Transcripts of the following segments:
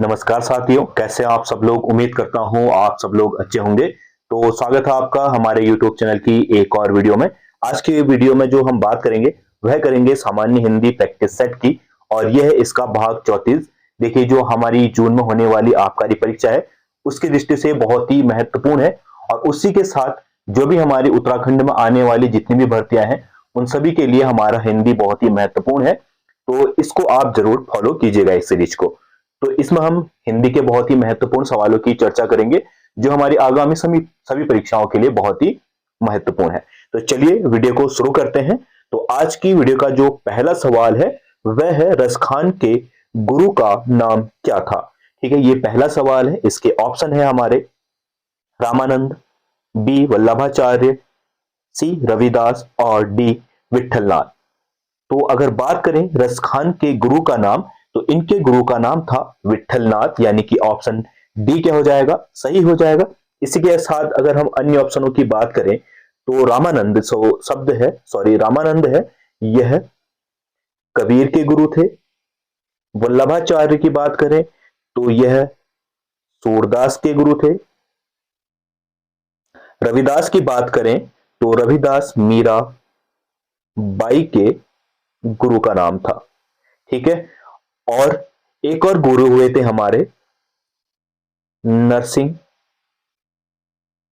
नमस्कार साथियों, कैसे हैं आप सब लोग। उम्मीद करता हूं आप सब लोग अच्छे होंगे। तो स्वागत है आपका हमारे YouTube चैनल की एक और वीडियो में। आज की वीडियो में जो हम बात करेंगे वह करेंगे सामान्य हिंदी प्रैक्टिस सेट की, और यह है इसका भाग 34। देखिए, जो हमारी जून में होने वाली आबकारी परीक्षा है उसकी दृष्टि से बहुत ही महत्वपूर्ण है, और उसी के साथ जो भी हमारी उत्तराखंड में आने वाली जितनी भी भर्तियां हैं उन सभी के लिए हमारा हिंदी बहुत ही महत्वपूर्ण है। तो इसको आप जरूर फॉलो कीजिएगा, इस सीरीज को। तो इसमें हम हिंदी के बहुत ही महत्वपूर्ण सवालों की चर्चा करेंगे जो हमारी आगामी सभी परीक्षाओं के लिए बहुत ही महत्वपूर्ण है। तो चलिए वीडियो को शुरू करते हैं। तो आज की वीडियो का जो पहला सवाल है वह है, रसखान के गुरु का नाम क्या था। ठीक है, ये पहला सवाल है। इसके ऑप्शन है हमारे रामानंद, बी वल्लभाचार्य, सी रविदास और डी विठलनाथ। तो अगर बात करें रसखान के गुरु का नाम, तो इनके गुरु का नाम था विठलनाथ, यानी कि ऑप्शन डी क्या हो जाएगा, सही हो जाएगा। इसी के साथ अगर हम अन्य ऑप्शनों की बात करें तो रामानंद शब्द है, सॉरी रामानंद है, यह कबीर के गुरु थे। वल्लभाचार्य की बात करें तो यह सूरदास के गुरु थे। रविदास की बात करें तो रविदास मीरा बाई के गुरु का नाम था। ठीक है, और एक और गुरु हुए थे हमारे नरसिंह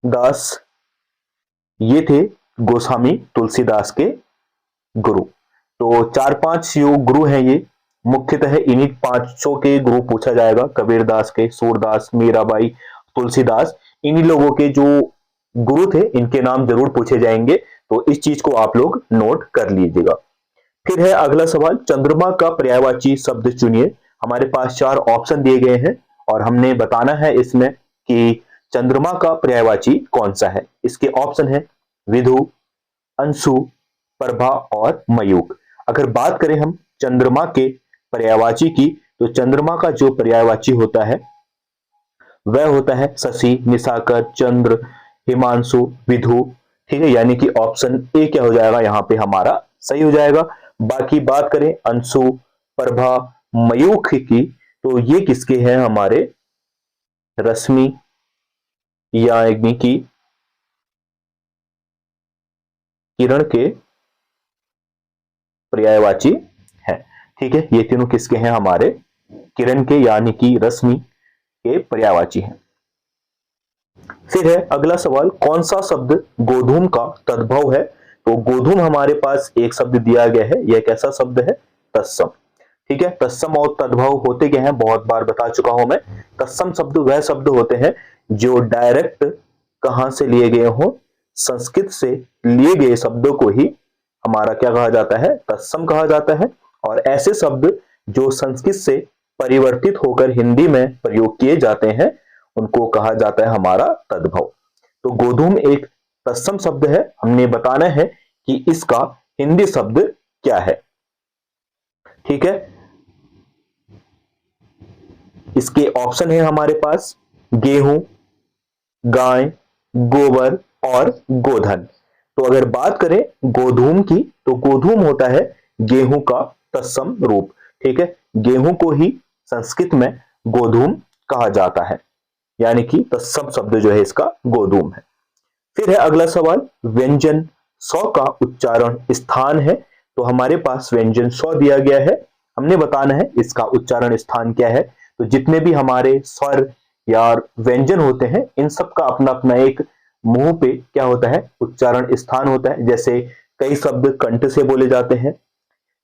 दास, ये थे गोस्वामी तुलसीदास के गुरु। तो चार पांच जो गुरु हैं ये मुख्यतः इन्हीं पांचों के गुरु पूछा जाएगा, कबीरदास के, सूरदास, मीराबाई, तुलसीदास। इन्हीं लोगों के जो गुरु थे इनके नाम जरूर पूछे जाएंगे, तो इस चीज को आप लोग नोट कर लीजिएगा। फिर है अगला सवाल, चंद्रमा का पर्यायवाची शब्द चुनिए। हमारे पास चार ऑप्शन दिए गए हैं और हमने बताना है इसमें कि चंद्रमा का पर्यायवाची कौन सा है। इसके ऑप्शन है विधु, अंशु, प्रभा और मयूख। अगर बात करें हम चंद्रमा के पर्यायवाची की, तो चंद्रमा का जो पर्यायवाची होता है वह होता है शशि, निशाकर, चंद्र, हिमांशु, विधु। ठीक है, यानी कि ऑप्शन ए क्या हो जाएगा यहाँ पे हमारा सही हो जाएगा। बाकी बात करें अंशु, प्रभा, मयूख की, तो ये किसके हैं, हमारे रश्मि यानी कि किरण के पर्यायवाची है। ठीक है, ये तीनों किसके हैं, हमारे किरण के यानी कि रश्मि के पर्यायवाची हैं। फिर है अगला सवाल, कौन सा शब्द गोधूम का तद्भव है। तो गोधूम हमारे पास एक शब्द दिया गया है, यह कैसा शब्द है, तत्सम। ठीक है, तत्सम और तद्भव होते क्या हैं, बहुत बार बता चुका हूं मैं। तत्सम शब्द वह शब्द होते हैं जो डायरेक्ट कहां से लिए गए हो, संस्कृत से लिए गए शब्दों को ही हमारा क्या कहा जाता है, तत्सम कहा जाता है। और ऐसे शब्द जो संस्कृत से परिवर्तित होकर हिंदी में प्रयोग किए जाते हैं उनको कहा जाता है हमारा तद्भव। तो गोधूम एक तत्सम शब्द है, हमने बताना है कि इसका हिंदी शब्द क्या है। ठीक है, इसके ऑप्शन है हमारे पास गेहूं, गाय, गोबर और गोधन। तो अगर बात करें गोधूम की, तो गोधूम होता है गेहूं का तत्सम रूप। ठीक है, गेहूं को ही संस्कृत में गोधूम कहा जाता है, यानी कि तत्सम शब्द जो है इसका गोधूम है। फिर है अगला सवाल, व्यंजन सौ का उच्चारण स्थान है। तो हमारे पास व्यंजन सौ दिया गया है, हमने बताना है इसका उच्चारण स्थान क्या है। तो जितने भी हमारे स्वर या व्यंजन होते हैं इन सब का अपना अपना एक मुंह पे क्या होता है, उच्चारण स्थान होता है। जैसे कई शब्द कंठ से बोले जाते हैं,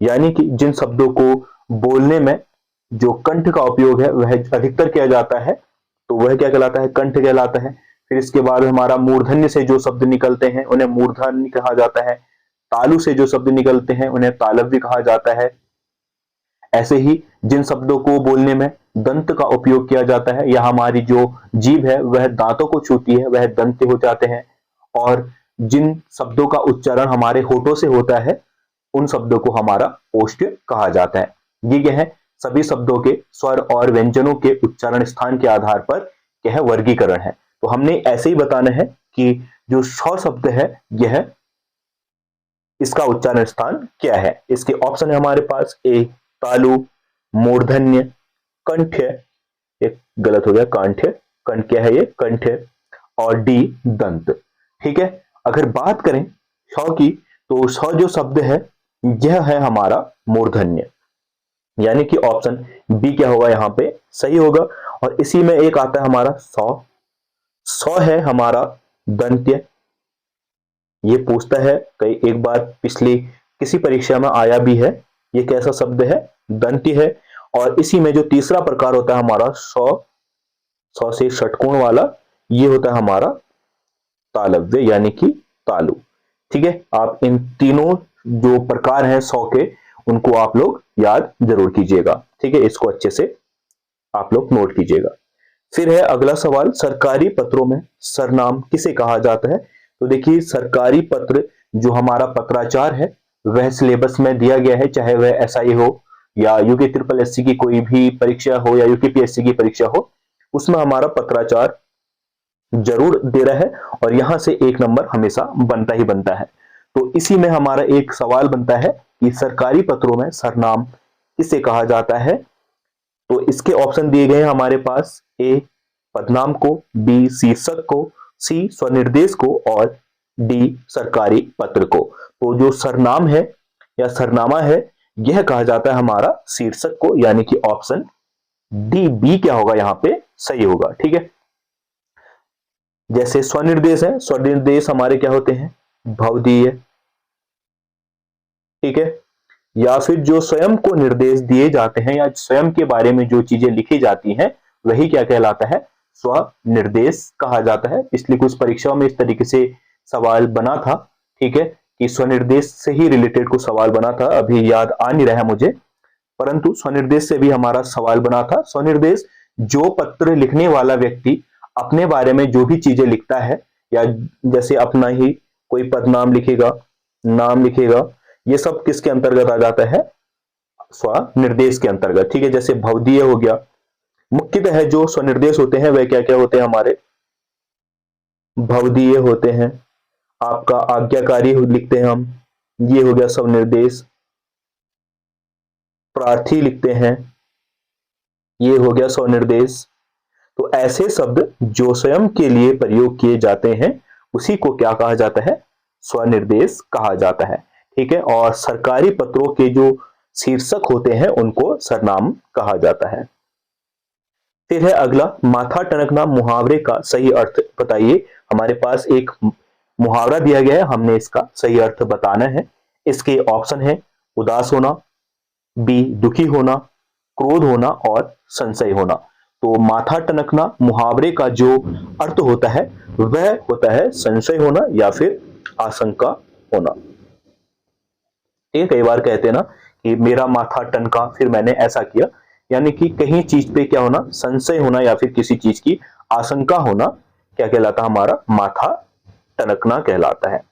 यानी कि जिन शब्दों को बोलने में जो कंठ का उपयोग है वह अधिकतर किया जाता है, तो वह क्या कहलाता है, कंठ कहलाता है। फिर इसके बाद हमारा मूर्धन्य से जो शब्द निकलते हैं उन्हें मूर्धन्य कहा जाता है। तालु से जो शब्द निकलते हैं उन्हें तालव्य कहा जाता है। ऐसे ही जिन शब्दों को बोलने में दंत का उपयोग किया जाता है या हमारी जो जीभ है वह दांतों को छूती है वह दंत हो जाते हैं। और जिन शब्दों का उच्चारण हमारे होठों से होता है उन शब्दों को हमारा ओष्ठ कहा जाता है। ये क्या है, सभी शब्दों के स्वर और व्यंजनों के उच्चारण स्थान के आधार पर क्या है, वर्गीकरण है। तो हमने ऐसे ही बताना है कि जो सौ शब्द है यह इसका उच्चारण स्थान क्या है। इसके ऑप्शन है हमारे पास ए तालु, मूर्धन्य, कंठ्य, एक गलत हो गया, कांठ है, कंठ क्या है, ये कंठ है। और डी दंत। ठीक है, अगर बात करें छ की, तो छ जो शब्द है यह है हमारा मूर्धन्य, यानी कि ऑप्शन बी क्या होगा यहाँ पे सही होगा। और इसी में एक आता है हमारा सौ, सौ है हमारा दंत्य। ये पूछता है कई एक बार पिछली किसी परीक्षा में आया भी है, ये कैसा शब्द है, दंत्य है। और इसी में जो तीसरा प्रकार होता है हमारा सौ, सौ से षटकोण वाला, ये होता है हमारा तालव्य यानी कि तालु। ठीक है, आप इन तीनों जो प्रकार हैं सौ के, उनको आप लोग याद जरूर कीजिएगा। ठीक है, इसको अच्छे से आप लोग नोट कीजिएगा। फिर है अगला सवाल, सरकारी पत्रों में सरनाम किसे कहा जाता है। तो देखिए, सरकारी पत्र जो हमारा पत्राचार है वह सिलेबस में दिया गया है, चाहे वह एसआई हो या यूके ट्रिपल एससी की कोई भी परीक्षा हो या यूकेपीएससी की परीक्षा हो, उसमें हमारा पत्राचार जरूर दे रहा है और यहां से एक नंबर हमेशा बनता ही बनता है। तो इसी में हमारा एक सवाल बनता है कि सरकारी पत्रों में सरनाम किसे कहा जाता है। तो इसके ऑप्शन दिए गए हैं हमारे पास, ए पदनाम को, बी शीर्षक को, सी स्वनिर्देश को और डी सरकारी पत्र को। तो जो सरनाम है या सरनामा है यह कहा जाता है हमारा शीर्षक को, यानी कि ऑप्शन डी बी क्या होगा यहाँ पे सही होगा। ठीक है, जैसे स्वनिर्देश है, स्वनिर्देश हमारे क्या होते हैं, भवदीय। ठीक है, या फिर जो स्वयं को निर्देश दिए जाते हैं या स्वयं के बारे में जो चीजें लिखी जाती हैं वही क्या कहलाता है, स्वनिर्देश कहा जाता है। पिछली कुछ परीक्षाओं में इस तरीके से सवाल बना था। ठीक है, कि स्वनिर्देश से ही रिलेटेड कुछ सवाल बना था, अभी याद आ नहीं रहा है मुझे, परंतु स्वनिर्देश से भी हमारा सवाल बना था। स्वनिर्देश जो पत्र लिखने वाला व्यक्ति अपने बारे में जो भी चीजें लिखता है, या जैसे अपना ही कोई पदनाम लिखेगा, नाम लिखेगा, ये सब किसके अंतर्गत आ जाता है, स्वनिर्देश के अंतर्गत। ठीक है, जैसे भवदीय हो गया। मुख्यतः है जो स्वनिर्देश होते हैं वह क्या क्या होते हैं हमारे, भवदीय होते हैं, आपका आज्ञाकारी लिखते हैं हम, ये हो गया स्वनिर्देश। प्रार्थी लिखते हैं, ये हो गया स्वनिर्देश। तो ऐसे शब्द जो स्वयं के लिए प्रयोग किए जाते हैं उसी को क्या कहा जाता है, स्वनिर्देश कहा जाता है। ठीक है, और सरकारी पत्रों के जो शीर्षक होते हैं उनको सरनाम कहा जाता है। फिर है अगला, माथा टनकना मुहावरे का सही अर्थ बताइए। हमारे पास एक मुहावरा दिया गया है, हमने इसका सही अर्थ बताना है। इसके ऑप्शन है उदास होना, बी दुखी होना, क्रोध होना और संशय होना। तो माथा टनकना मुहावरे का जो अर्थ होता है वह होता है संशय होना या फिर आशंका होना। ये कई बार कहते हैं ना कि मेरा माथा टनका फिर मैंने ऐसा किया, यानी कि कहीं चीज पे क्या होना, संशय होना या फिर किसी चीज की आशंका होना, क्या कहलाता है हमारा, माथा टनकना कहलाता है।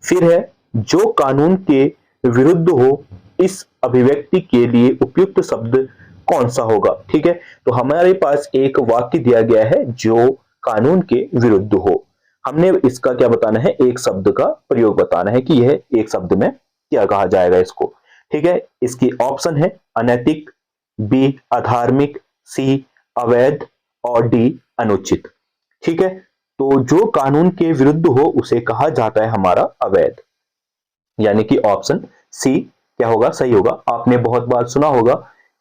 फिर है जो कानून के विरुद्ध हो इस अभिव्यक्ति के लिए उपयुक्त शब्द कौन सा होगा। ठीक है, तो हमारे पास एक वाक्य दिया गया है जो कानून के विरुद्ध हो, हमने इसका क्या बताना है, एक शब्द का प्रयोग बताना है कि यह एक शब्द में क्या कहा जाएगा इसको। ठीक है, इसकी ऑप्शन है अनैतिक, बी अधार्मिक, सी अवैध और डी अनुचित। ठीक है, तो जो कानून के विरुद्ध हो उसे कहा जाता है हमारा अवैध, यानी कि ऑप्शन सी क्या होगा सही होगा। आपने बहुत बार सुना होगा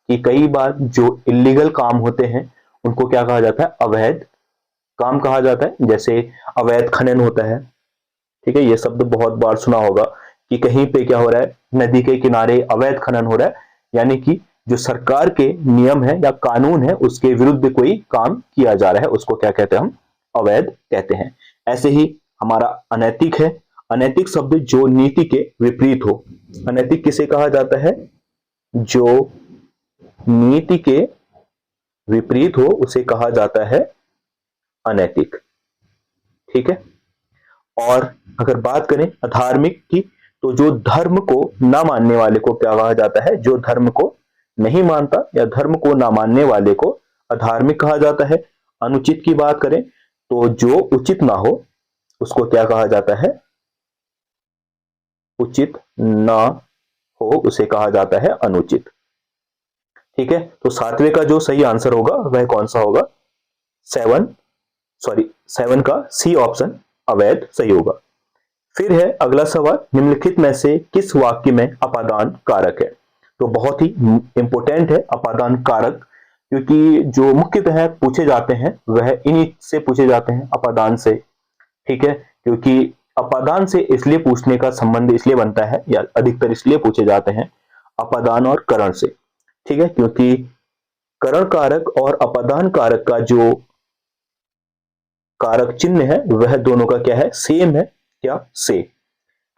कि कई बार जो इलीगल काम होते हैं उनको क्या कहा जाता है, अवैध काम कहा जाता है। जैसे अवैध खनन होता है। ठीक है, ये शब्द बहुत बार सुना होगा कि कहीं पे क्या हो रहा है, नदी के किनारे अवैध खनन हो रहा है, यानी कि जो सरकार के नियम है या कानून है उसके विरुद्ध कोई काम किया जा रहा है, उसको क्या कहते हैं, हम अवैध कहते हैं। ऐसे ही हमारा अनैतिक है, अनैतिक शब्द जो नीति के विपरीत हो। अनैतिक किसे कहा जाता है, जो नीति के विपरीत हो उसे कहा जाता है अनैतिक। ठीक है, और अगर बात करें अधार्मिक की, तो जो धर्म को ना मानने वाले को क्या कहा जाता है, जो धर्म को नहीं मानता या धर्म को ना मानने वाले को अधार्मिक कहा जाता है। अनुचित की बात करें तो जो उचित ना हो उसको क्या कहा जाता है, उचित ना हो उसे कहा जाता है अनुचित। ठीक है, तो सातवें का जो सही आंसर होगा वह कौन सा होगा? 7 का सी ऑप्शन अवैध सही होगा। फिर है अगला सवाल, निम्नलिखित में से किस वाक्य में अपादान कारक है? तो बहुत ही इंपॉर्टेंट है अपादान कारक, क्योंकि जो मुख्यतः पूछे जाते हैं वह इन्हीं से पूछे जाते हैं, अपादान से। ठीक है, क्योंकि अपादान से इसलिए पूछने का संबंध इसलिए बनता है, या अधिकतर इसलिए पूछे जाते हैं अपादान और करण से। ठीक है, क्योंकि करण कारक और अपादान कारक का जो कारक चिन्ह है वह दोनों का क्या है? सेम है, क्या? से।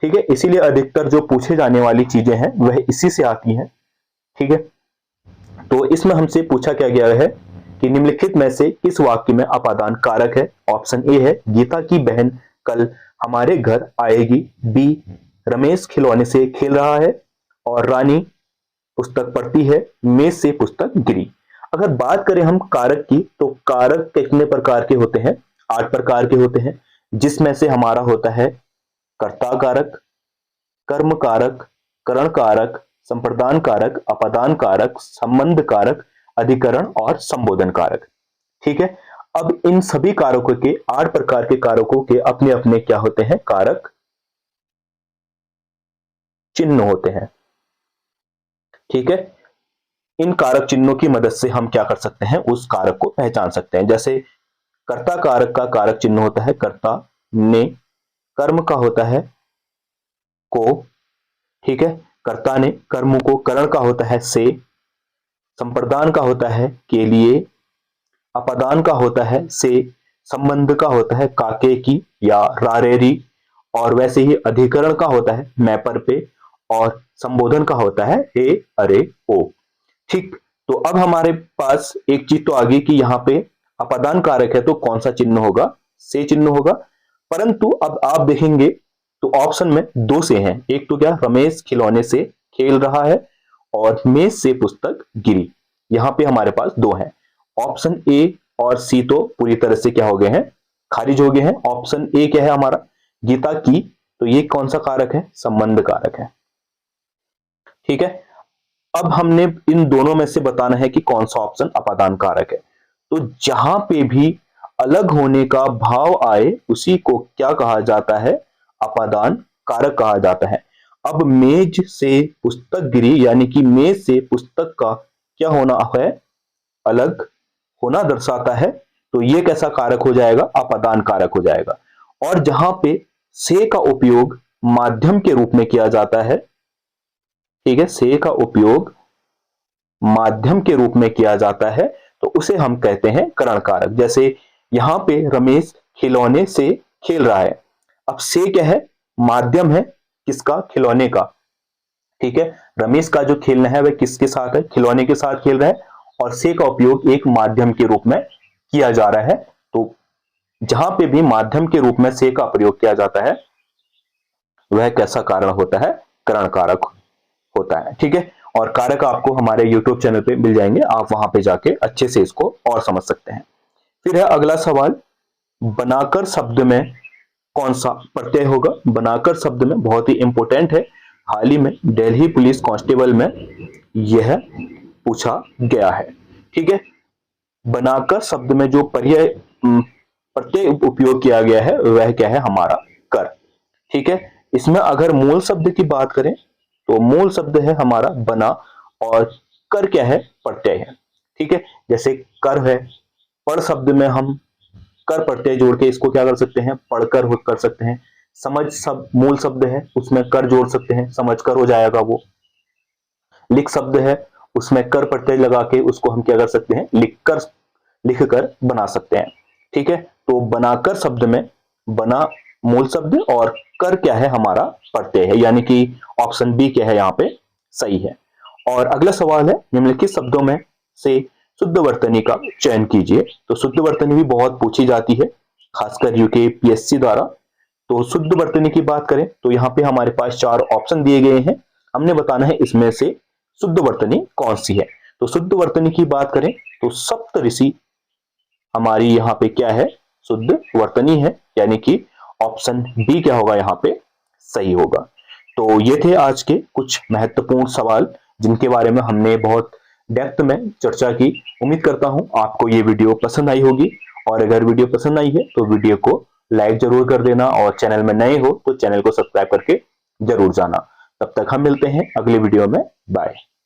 ठीक है, इसीलिए अधिकतर जो पूछे जाने वाली चीजें हैं वह इसी से आती हैं। ठीक है, तो इसमें हमसे पूछा क्या गया है कि निम्नलिखित में से किस वाक्य में अपादान कारक है? ऑप्शन ए है, गीता की बहन कल हमारे घर आएगी। बी, रमेश खिलौने से खेल रहा है और रानी पुस्तक पढ़ती है, मेज से पुस्तक गिरी। अगर बात करें हम कारक की, तो कारक कितने प्रकार के होते हैं? 8 प्रकार के होते हैं, जिसमें से हमारा होता है कर्ता कारक, कर्म कारक, करण कारक, संप्रदान कारक, अपादान कारक, संबंध कारक, अधिकरण और संबोधन कारक। ठीक है, अब इन सभी कारकों के 8 प्रकार के कारकों के अपने अपने क्या होते हैं? कारक चिन्ह होते हैं। ठीक है, इन कारक चिन्हों की मदद से हम क्या कर सकते हैं? उस कारक को पहचान सकते हैं। जैसे कर्ता कारक का कारक चिन्ह होता है कर्ता, ने, कर्म का होता है को। ठीक है, कर्ता ने, कर्म को, करण का होता है से, संप्रदान का होता है के लिए, अपादान का होता है से, संबंध का होता है काके की या रारेरी, और वैसे ही अधिकरण का होता है मैं पर पे, और संबोधन का होता है हे अरे ओ। ठीक, तो अब हमारे पास एक चीज तो आ गई कि यहाँ पे अपादान कारक है तो कौन सा चिन्ह होगा? से चिन्ह होगा। परंतु अब आप देखेंगे तो ऑप्शन में 2 से हैं। एक तो क्या? रमेश खिलौने से खेल रहा है और मेज से पुस्तक गिरी। यहां पे हमारे पास 2 हैं। ऑप्शन ए और सी तो पूरी तरह से क्या हो गए हैं? खारिज हो गए हैं। ऑप्शन ए क्या है हमारा? गीता की, तो ये कौन सा कारक है? संबंध कारक है। ठीक है, अब हमने इन दोनों में से बताना है कि कौन सा ऑप्शन अपादान कारक है। तो जहां पे भी अलग होने का भाव आए उसी को क्या कहा जाता है? अपादान कारक कहा जाता है। अब मेज से पुस्तक गिरी, यानी कि मेज से पुस्तक का क्या होना है? अलग होना दर्शाता है, तो ये कैसा कारक हो जाएगा? अपादान कारक हो जाएगा। और जहां पे से का उपयोग माध्यम के रूप में किया जाता है, ठीक है, से का उपयोग माध्यम के रूप में किया जाता है, तो उसे हम कहते हैं करण कारक। जैसे यहां पे रमेश खिलौने से खेल रहा है। अब से क्या है? माध्यम है, किसका? खिलौने का। ठीक है, रमेश का जो खेलना है वह किसके साथ है? खिलौने के साथ खेल रहा है, और से का उपयोग एक माध्यम के रूप में किया जा रहा है। तो जहां पे भी माध्यम के रूप में से का प्रयोग किया जाता है वह कैसा कारण होता है? करण कारक होता है। ठीक है, और कारक आपको हमारे YouTube चैनल पे मिल जाएंगे, आप वहां पे जाके अच्छे से इसको और समझ सकते हैं। फिर है अगला सवाल, बनाकर शब्द में कौन सा प्रत्यय होगा? बनाकर शब्द में बहुत ही इंपॉर्टेंट है, हाल ही में दिल्ली पुलिस कांस्टेबल में यह पूछा गया है। ठीक है, बनाकर शब्द में जो प्रत्यय उपयोग किया गया है वह क्या है? हमारा कर। ठीक है, इसमें अगर मूल शब्द की बात करें तो मूल शब्द है हमारा बना, और कर क्या है? प्रत्यय है। ठीक है, जैसे कर है, पढ़ शब्द में हम कर प्रत्यय जोड़ के इसको क्या कर सकते हैं? पढ़कर कर सकते हैं। समझ सब मूल शब्द है, उसमें कर जोड़ सकते हैं, समझ कर हो जाएगा वो। लिख शब्द है, उसमें कर प्रत्यय लगा के उसको हम क्या कर सकते हैं? लिखकर बना सकते हैं। ठीक है, तो बनाकर शब्द में बना मूल शब्द और कर क्या है? हमारा प्रत्यय है, यानी कि ऑप्शन बी क्या है? यहाँ पे सही है। और अगला सवाल है, निम्नलिखित शब्दों में से शुद्ध वर्तनी का चयन कीजिए। तो शुद्ध वर्तनी भी बहुत पूछी जाती है, खासकर यूकेपीएससी द्वारा। तो शुद्ध वर्तनी की बात करें तो यहाँ पे हमारे पास 4 ऑप्शन दिए गए हैं, हमने बताना है इसमें से शुद्ध वर्तनी कौन सी है। तो शुद्ध वर्तनी की बात करें तो सप्त ऋषि हमारी यहाँ पे क्या है? शुद्ध वर्तनी है, यानी कि ऑप्शन बी क्या होगा? यहाँ पे सही होगा। तो ये थे आज के कुछ महत्वपूर्ण सवाल जिनके बारे में हमने बहुत डेप्थ में चर्चा की। उम्मीद करता हूं आपको ये वीडियो पसंद आई होगी, और अगर वीडियो पसंद आई है तो वीडियो को लाइक जरूर कर देना, और चैनल में नए हो तो चैनल को सब्सक्राइब करके जरूर जाना। तब तक हम मिलते हैं अगले वीडियो में। बाय।